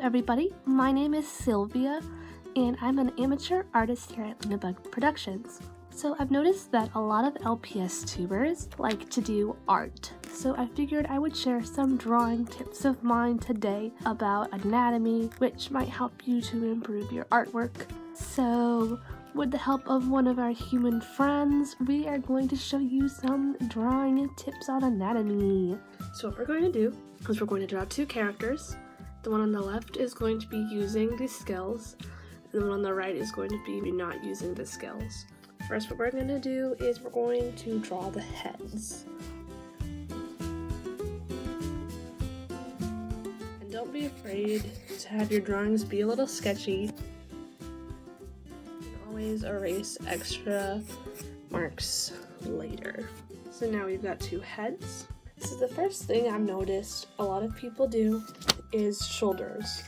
everybody, my name is Sylvia and I'm an amateur artist here at LunabugProductions. So I've noticed that a lot of LPS tubers like to do art. So I figured I would share some drawing tips of mine today about anatomy, which might help you to improve your artwork. So with the help of one of our human friends, we are going to show you some drawing tips on anatomy. So what we're going to do is we're going to draw two characters. The one on the left is going to be using the scales, and the one on the right is going to be not using the scales. First, what we're going to do is we're going to draw the heads. And don't be afraid to have your drawings be a little sketchy. Always erase extra marks later. So now we've got two heads. So the first thing I've noticed a lot of people do is shoulders.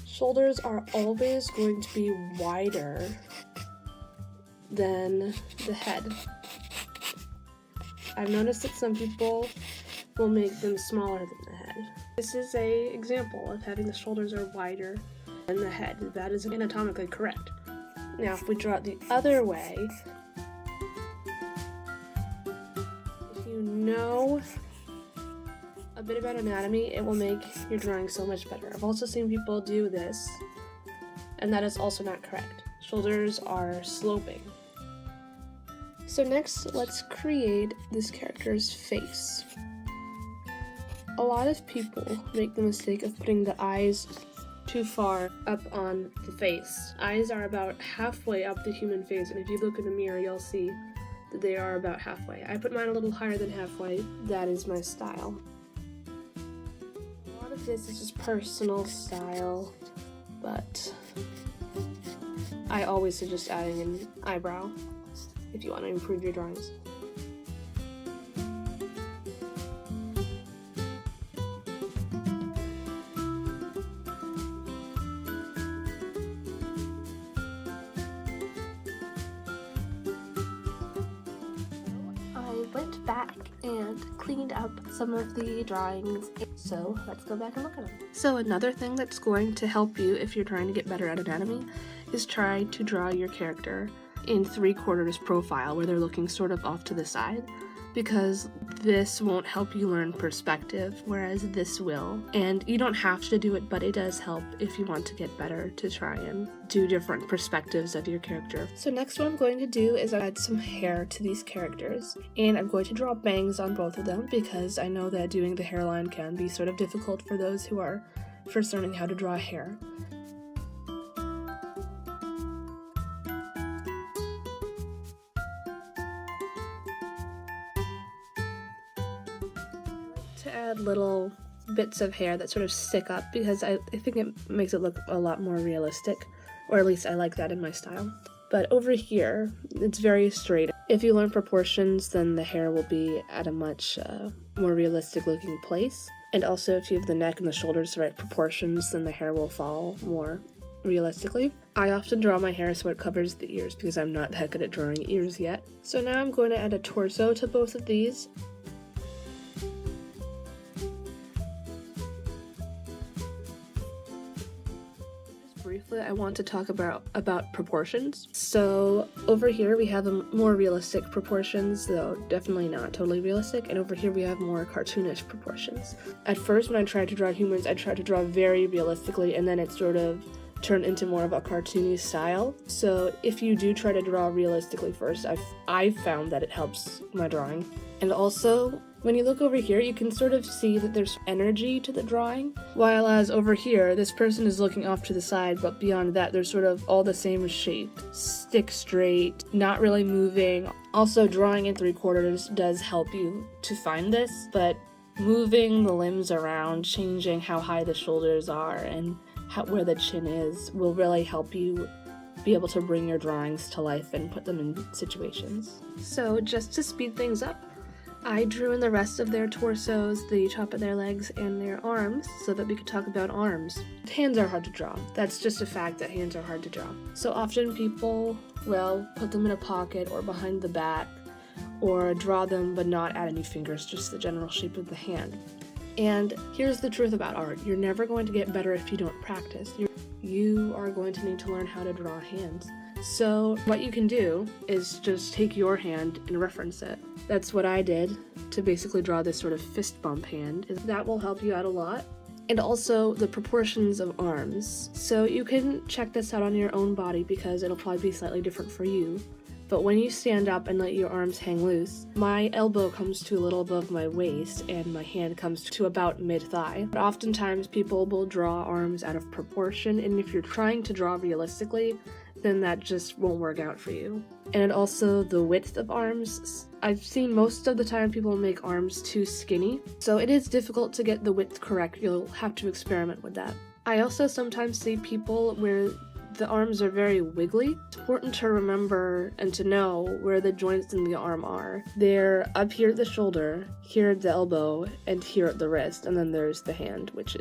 Shoulders are always going to be wider than the head. I've noticed that some people will make them smaller than the head. This is an example of having the shoulders are wider than the head. That is anatomically correct. Now if we draw it the other way, if you know a bit about anatomy, it will make your drawing so much better. I've also seen people do this, and that is also not correct. Shoulders are sloping. So next, let's create this character's face. A lot of people make the mistake of putting the eyes too far up on the face. Eyes are about halfway up the human face, and if you look in the mirror, you'll see that they are about halfway. I put mine a little higher than halfway. That is my style. A lot of this is just personal style, but I always suggest adding an eyebrow if you want to improve your drawings. I went back and cleaned up some of the drawings, so let's go back and look at them. So another thing that's going to help you if you're trying to get better at anatomy is try to draw your character in 3/4 profile, where they're looking sort of off to the side, because this won't help you learn perspective, whereas this will. And you don't have to do it, but it does help if you want to get better to try and do different perspectives of your character. So next what I'm going to do is add some hair to these characters, and I'm going to draw bangs on both of them because I know that doing the hairline can be sort of difficult for those who are first learning how to draw hair. To add little bits of hair that sort of stick up because I think it makes it look a lot more realistic, or at least I like that in my style. But over here, it's very straight. If you learn proportions, then the hair will be at a much more realistic looking place. And also if you have the neck and the shoulders the right proportions, then the hair will fall more realistically. I often draw my hair so it covers the ears because I'm not that good at drawing ears yet. So now I'm going to add a torso to both of these. Briefly, I want to talk about proportions. So over here we have more realistic proportions, though definitely not totally realistic, and over here we have more cartoonish proportions. At first, when I tried to draw humans, I tried to draw very realistically, and then it sort of turned into more of a cartoony style. So if you do try to draw realistically first, I've found that it helps my drawing. And also, when you look over here, you can sort of see that there's energy to the drawing, while as over here, this person is looking off to the side, but beyond that, they're sort of all the same shape. Stick straight, not really moving. Also, drawing in 3/4 does help you to find this, but moving the limbs around, changing how high the shoulders are, and where the chin is will really help you be able to bring your drawings to life and put them in situations. So just to speed things up, I drew in the rest of their torsos, the top of their legs, and their arms so that we could talk about arms. Hands are hard to draw. That's just a fact that hands are hard to draw. So often people will put them in a pocket or behind the back, or draw them but not add any fingers, just the general shape of the hand. And here's the truth about art. You're never going to get better if you don't practice. You are going to need to learn how to draw hands. So what you can do is just take your hand and reference it. That's what I did to basically draw this sort of fist bump hand. That will help you out a lot. And also the proportions of arms. So you can check this out on your own body because it'll probably be slightly different for you. But when you stand up and let your arms hang loose, my elbow comes to a little above my waist and my hand comes to about mid-thigh. But oftentimes people will draw arms out of proportion, and if you're trying to draw realistically, then that just won't work out for you. And also the width of arms. I've seen most of the time people make arms too skinny, so it is difficult to get the width correct. You'll have to experiment with that. I also sometimes see people where the arms are very wiggly. It's important to remember and to know where the joints in the arm are. They're up here at the shoulder, here at the elbow, and here at the wrist, and then there's the hand, which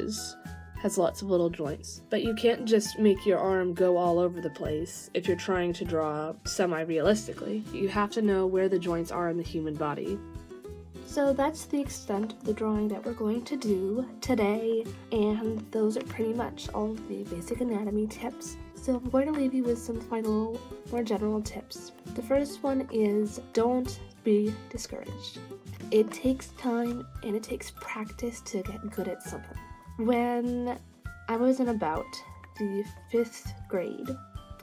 has lots of little joints. But you can't just make your arm go all over the place if you're trying to draw semi-realistically. You have to know where the joints are in the human body. So that's the extent of the drawing that we're going to do today, and those are pretty much all of the basic anatomy tips. So I'm going to leave you with some final, more general tips. The first one is don't be discouraged. It takes time and it takes practice to get good at something. When I was in about the 5th grade,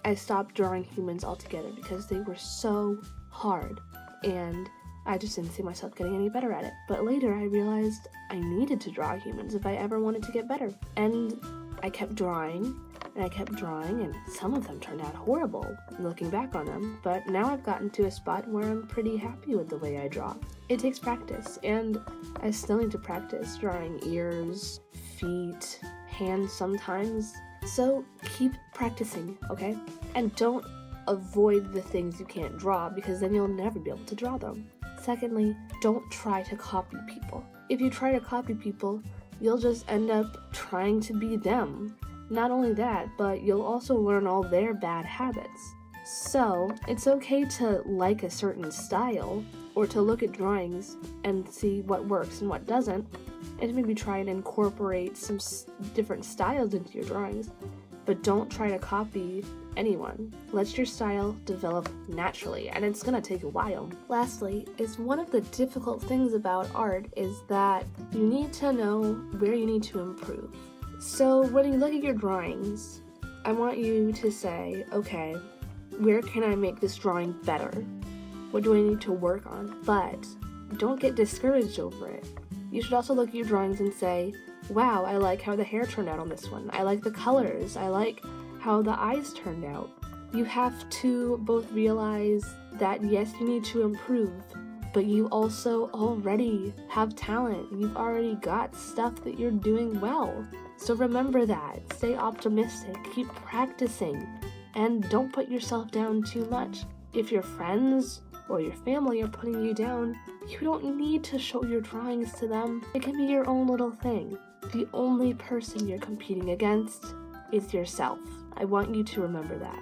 I stopped drawing humans altogether because they were so hard and I just didn't see myself getting any better at it. But later I realized I needed to draw humans if I ever wanted to get better. And I kept drawing and I kept drawing, and some of them turned out horrible looking back on them, but now I've gotten to a spot where I'm pretty happy with the way I draw. It takes practice, and I still need to practice drawing ears, feet, hands sometimes, so keep practicing, okay? And don't avoid the things you can't draw, because then you'll never be able to draw them. Secondly, don't try to copy people. If you try to copy people, you'll just end up trying to be them. Not only that, but you'll also learn all their bad habits. So, it's okay to like a certain style, or to look at drawings and see what works and what doesn't, and maybe try and incorporate some different styles into your drawings, but don't try to copy anyone. Let your style develop naturally, and it's gonna take a while. Lastly, is one of the difficult things about art is that you need to know where you need to improve. So when you look at your drawings, I want you to say, okay, where can I make this drawing better? What do I need to work on? But don't get discouraged over it. You should also look at your drawings and say, wow, I like how the hair turned out on this one. I like the colors. I like how the eyes turned out. You have to both realize that yes, you need to improve, but you also already have talent. You've already got stuff that you're doing well. So remember that. Stay optimistic. Keep practicing. And don't put yourself down too much. If your friends or your family are putting you down, you don't need to show your drawings to them. It can be your own little thing. The only person you're competing against is yourself. I want you to remember that.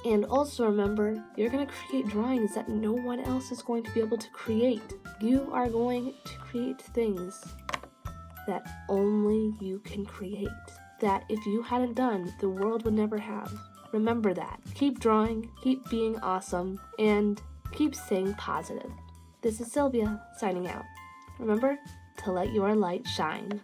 And also remember, you're going to create drawings that no one else is going to be able to create. You are going to create things that only you can create. That if you hadn't done, the world would never have. Remember that. Keep drawing, keep being awesome, and keep staying positive. This is Sylvia, signing out. Remember to let your light shine.